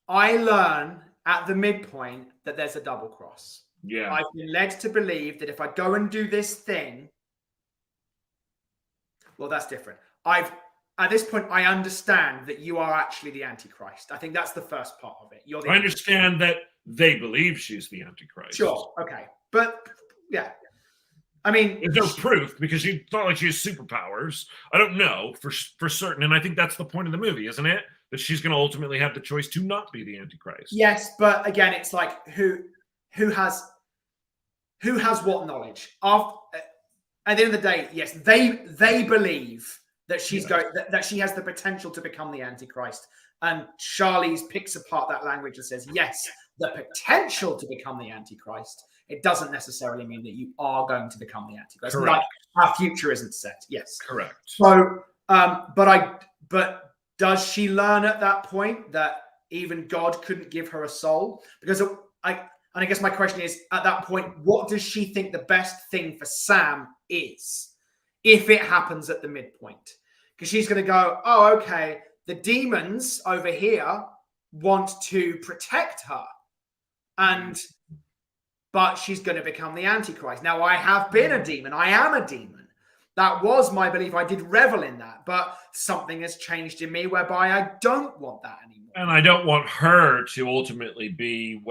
I learn at the midpoint that there's a double cross. Yeah. I've been led to believe that if I go and do this thing, well, that's different. At this point, I understand that you are actually the Antichrist. I think that's the first part of it. I understand that they believe she's the Antichrist. Sure. Okay. But yeah. I mean, there's no proof because it's not like she has superpowers. I don't know for certain. And I think that's the point of the movie, isn't it? That she's going to ultimately have the choice to not be the Antichrist. Yes. But again, it's like who has what knowledge? At the end of the day, yes, they believe that she's going that she has the potential to become the Antichrist. And Charlize picks apart that language and says, yes, the potential to become the Antichrist. It doesn't necessarily mean that you are going to become the Antichrist. Correct. Like, our future isn't set. Yes. Correct. So, but does she learn at that point that even God couldn't give her a soul? Because I guess my question is, at that point, what does she think the best thing for Sam is if it happens at the midpoint? Because she's going to go, oh, okay, the demons over here want to protect her. But she's going to become the Antichrist. Now, I have been a demon. I am a demon. That was my belief. I did revel in that. But something has changed in me whereby I don't want that anymore. And I don't want her to ultimately be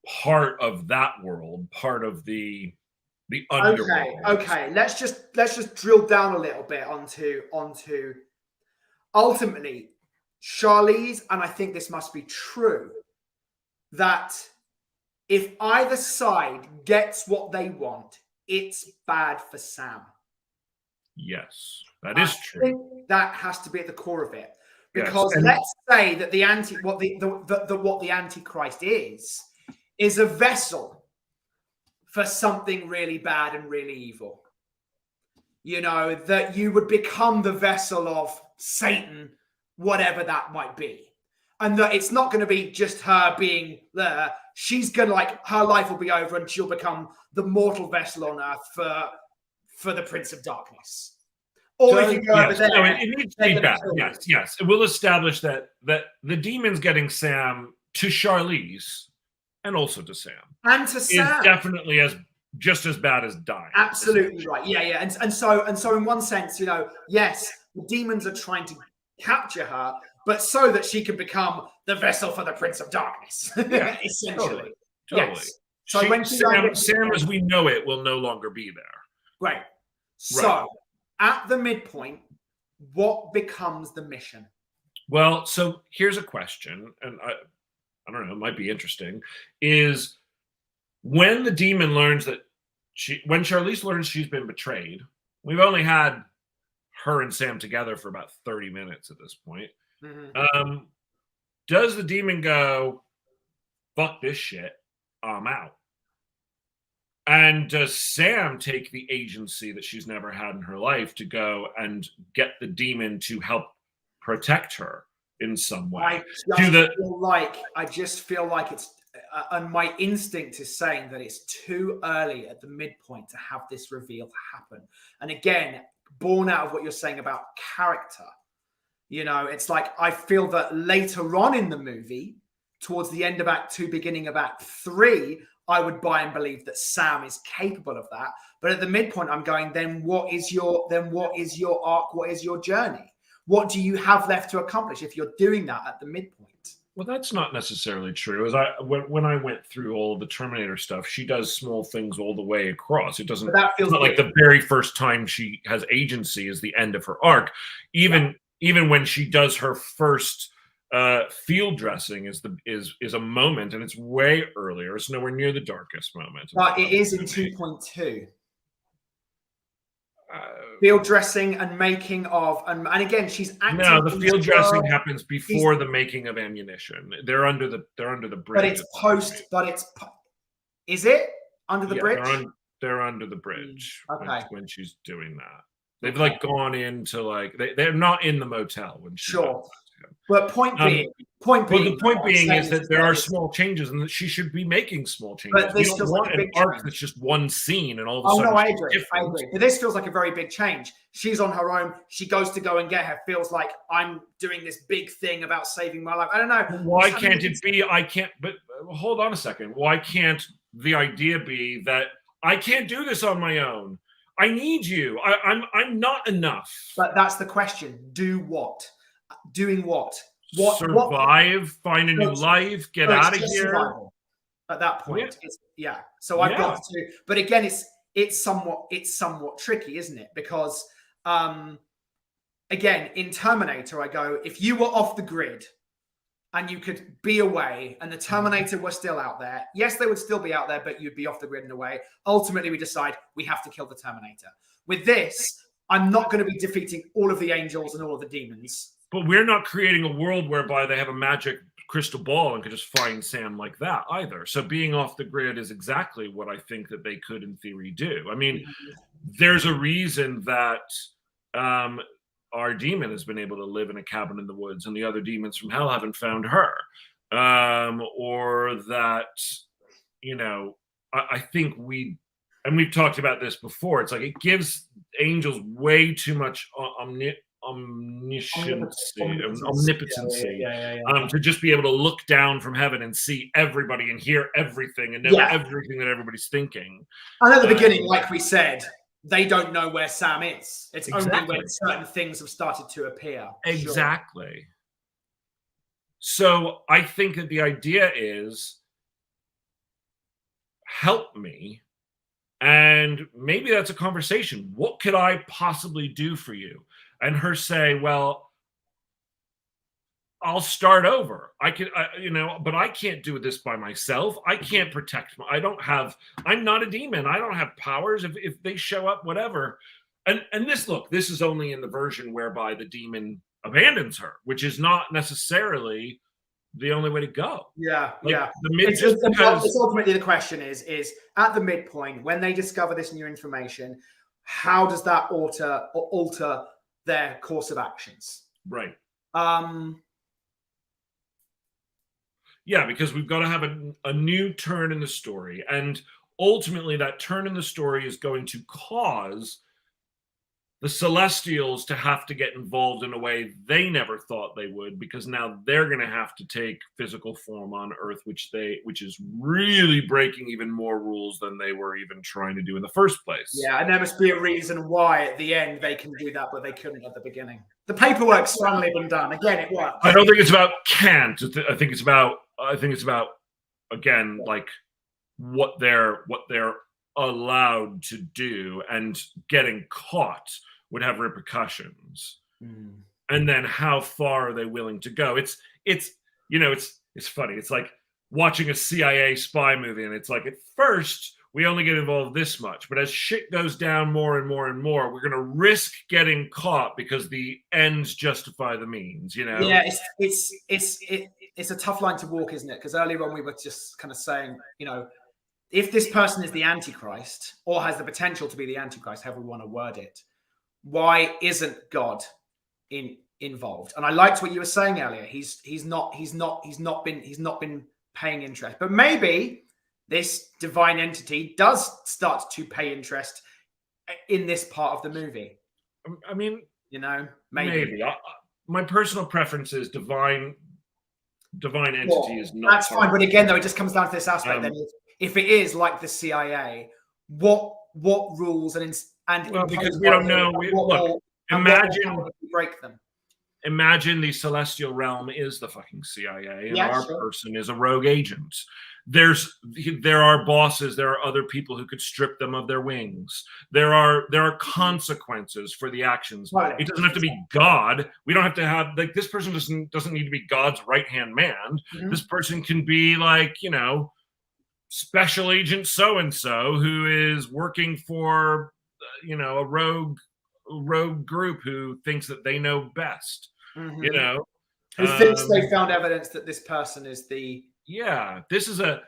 part of that world, part of the underworld. Okay. Let's just drill down a little bit onto ultimately Charlize, and I think this must be true, that if either side gets what they want, it's bad for Sam. Yes, that is true. I think that has to be at the core of it, because let's say that what the Antichrist is a vessel for something really bad and really evil. You know, that you would become the vessel of Satan, whatever that might be. And that it's not going to be just her being there. She's going to, her life will be over and she'll become the mortal vessel on earth for the Prince of Darkness. Or if you go over there. No, it needs to be bad. Yes. It will establish that the demon's getting Sam to Charlize and also to Sam. And to Sam. Is definitely just as bad as dying. Absolutely right. Yeah. And so in one sense, you know, yes, the demons are trying to capture her, but so that she can become the vessel for the Prince of Darkness. Yeah, essentially. Totally. Yes. So when Sam as we know it will no longer be there. Right. So at the midpoint, what becomes the mission? Well, so here's a question, and I don't know, it might be interesting, is when the demon learns that when Charlize learns she's been betrayed, we've only had her and Sam together for about 30 minutes at this point. Mm-hmm. Does the demon go, fuck this shit, I'm out? And does Sam take the agency that she's never had in her life to go and get the demon to help protect her in some way? I just feel like it's, and my instinct is saying that it's too early at the midpoint to have this reveal happen. And again, born out of what you're saying about character, you know, it's like I feel that later on in the movie, towards the end of Act 2, beginning of Act 3, I would buy and believe that Sam is capable of that. But at the midpoint, I'm going, then what is your arc? What is your journey? What do you have left to accomplish if you're doing that at the midpoint? Well, that's not necessarily true. When I went through all the Terminator stuff, she does small things all the way across. It doesn't. That feels like the very first time she has agency is the end of her arc. Even when she does her first field dressing is a moment, and it's way earlier. It's nowhere near the darkest moment. But it is in 2.2. Field dressing and making of, and again, she's acting. No, the field dressing happens before the making of ammunition. They're under the bridge. But it's post. Is it under the bridge? They're under the bridge. Okay. When she's doing that, they've like gone into like they're not in the motel when she's sure. But point being, the point being is that there are small changes, and that she should be making small changes. But this feels like an arc that's just one scene, and all of a sudden, I agree. But this feels like a very big change. She's on her own. She goes to go and get her. Feels like I'm doing this big thing about saving my life. I don't know. Why can't it be? I can't. But hold on a second. Why can't the idea be that I can't do this on my own? I need you. I'm not enough. But that's the question. Do what? Doing what? Survive, find a new life, get out of here. Survival. At that point, So I've got to. But again, it's somewhat tricky, isn't it? Because again, in Terminator, I go, if you were off the grid and you could be away, and the Terminator were still out there, yes, they would still be out there, but you'd be off the grid in a way. Ultimately, we decide we have to kill the Terminator. With this, I'm not going to be defeating all of the angels and all of the demons. But we're not creating a world whereby they have a magic crystal ball and could just find Sam like that either. So being off the grid is exactly what I think that they could, in theory, do. I mean, there's a reason that our demon has been able to live in a cabin in the woods, and the other demons from hell haven't found her. Or that, I think we've talked about this before. It's like it gives angels way too much omnipotency to just be able to look down from heaven and see everybody and hear everything and know everything that everybody's thinking. And at the beginning, like we said, they don't know where Sam is. It's only when certain things have started to appear. Exactly. Sure. So I think that the idea is, help me. And maybe that's a conversation. What could I possibly do for you? And her say, well, I'll start over. But I can't do this by myself. I can't protect I'm not a demon. I don't have powers. If they show up, whatever. And this is only in the version whereby the demon abandons her, which is not necessarily the only way to go. It's ultimately the question is at the midpoint, when they discover this new information, how does that alter their course of actions? Right. Because we've got to have a new turn in the story, and ultimately that turn in the story is going to cause the Celestials to have to get involved in a way they never thought they would, because now they're going to have to take physical form on Earth, which is really breaking even more rules than they were even trying to do in the first place. Yeah, and there must be a reason why at the end they can do that, but they couldn't at the beginning. The paperwork's finally been done. Again, it works. I don't think it's about can't. I think it's about again, like what they're allowed to do, and getting caught would have repercussions. And then how far are they willing to go? It's funny. It's like watching a CIA spy movie, and it's like, at first we only get involved this much, but as shit goes down more and more and more, we're going to risk getting caught because the ends justify the means. Yeah, it's a tough line to walk, isn't it? Because earlier on we were just kind of saying, if this person is the Antichrist, or has the potential to be the Antichrist, however we want to word it, why isn't God involved? And I liked what you were saying earlier. He's not been paying interest, but maybe this divine entity does start to pay interest in this part of the movie. I mean, maybe. My personal preference is divine entity is not. That's fine, but again, though, it just comes down to this aspect. Then, if it is like the CIA, what rules because we don't know. Imagine break them. Imagine the celestial realm is the fucking CIA, and our person is a rogue agent. there are bosses, there are other people who could strip them of their wings. There are consequences for the actions. Right. It doesn't have to be God. We don't have to have like this person doesn't need to be God's right-hand man. This person can be like, you know, special agent so and so who is working for you know, a rogue group who thinks that they know best. You know, who thinks they found evidence that this person is the this is a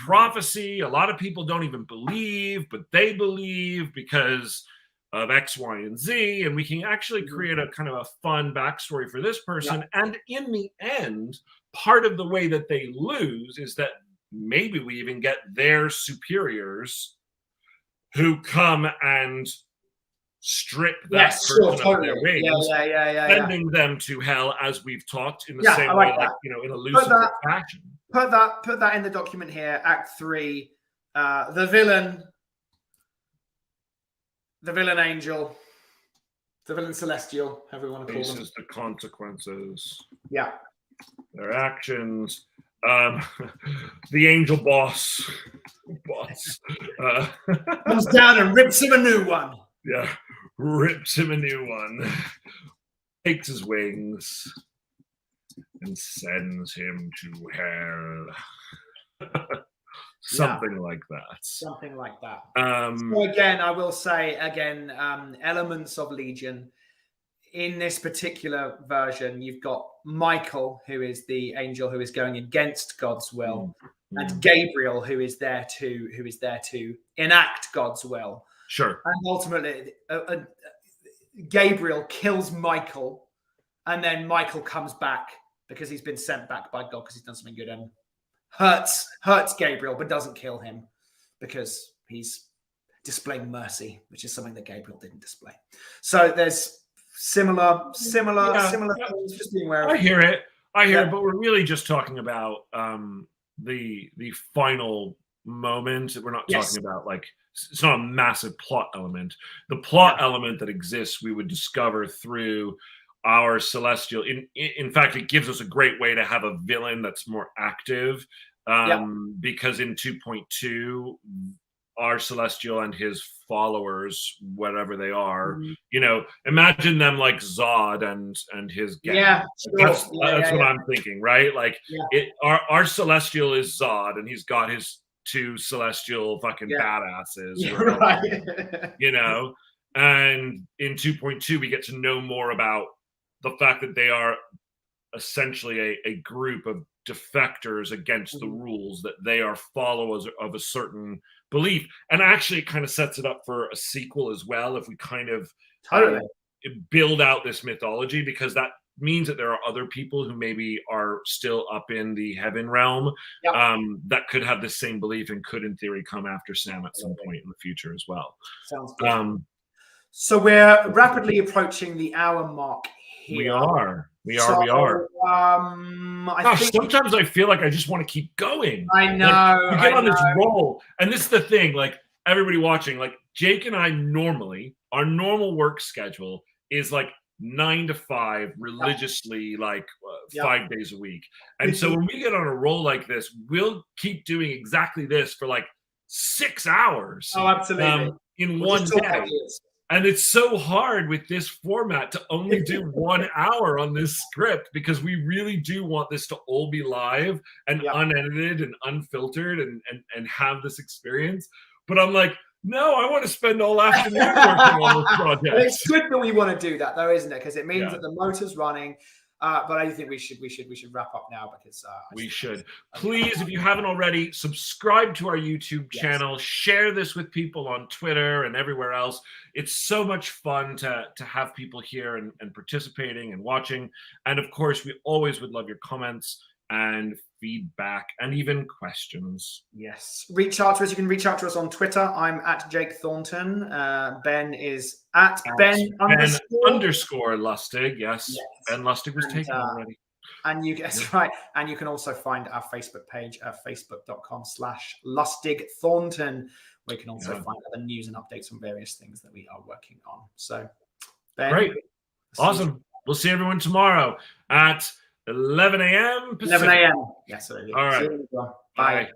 prophecy a lot of people don't even believe, but they believe because of X, Y, and Z, and we can actually create a kind of a fun backstory for this person. And in the end, part of the way that they lose is that maybe we even get their superiors who come and strip that person of their wings, sending them to hell, as we've talked in the same way, like, you know, in a Lustig fashion. Put that in the document here. Act 3, the villain angel, the villain celestial, however you want to call them. Faces the consequences. Yeah. Their actions. The angel boss comes down and rips him a new one. Yeah, rips him a new one, takes his wings, and sends him to hell. Something like that. Something like that. So again, I will say elements of Legion. In this particular version, you've got Michael, who is the angel who is going against God's will, and Gabriel, who is there to enact God's will. Sure. And ultimately, Gabriel kills Michael, and then Michael comes back because he's been sent back by God because he's done something good, and hurts Gabriel, but doesn't kill him because he's displaying mercy, which is something that Gabriel didn't display. So there's similar things. Just being aware of. I hear it, but we're really just talking about the final moment. We're not talking about like it's not a massive plot element. The plot element that exists, we would discover through our celestial. In fact, it gives us a great way to have a villain that's more active, because in 2.2, our celestial and his followers, whatever they are, you know, imagine them like Zod and his gang. That's what I'm thinking, right? Like our celestial is Zod, and he's got his two celestial fucking badasses, you know. And in 2.2, we get to know more about the fact that they are essentially a group of defectors against the rules, that they are followers of a certain belief. And actually it kind of sets it up for a sequel as well, if we kind of build out this mythology, because that means that there are other people who maybe are still up in the heaven realm that could have the same belief and could in theory come after Sam at some point in the future as well. Sounds good. So we're rapidly approaching the hour mark here. We are. Sometimes I feel like I just want to keep going. I know. Like, we get on this roll, and this is the thing. Like everybody watching, like Jake and I normally, our normal work schedule is like 9 to 5, religiously, like 5 days a week. And so when we get on a roll like this, we'll keep doing exactly this for like 6 hours. Oh, absolutely. In one day. And it's so hard with this format to only do 1 hour on this script, because we really do want this to all be live and unedited and unfiltered and have this experience. But I'm like, no, I want to spend all afternoon working on this project. And it's good that we want to do that, though, isn't it? Because it means that the motor's running. But I think we should wrap up now, because we should. Please, if you haven't already, subscribe to our YouTube channel. Share this with people on Twitter and everywhere else. It's so much fun to have people here and participating and watching. And of course, we always would love your comments and feedback and even questions. Yes. Reach out to us. You can reach out to us on Twitter. I'm at Jake Thornton. Ben is at Ben underscore Lustig. Yes. Ben Lustig was taken already. And that's right. And you can also find our Facebook page at facebook.com/Lustig Thornton, where you can also find other news and updates on various things that we are working on. So, Ben, great. Awesome. We'll see everyone tomorrow at 11 a.m. 11 a.m. Yes, All right. Bye.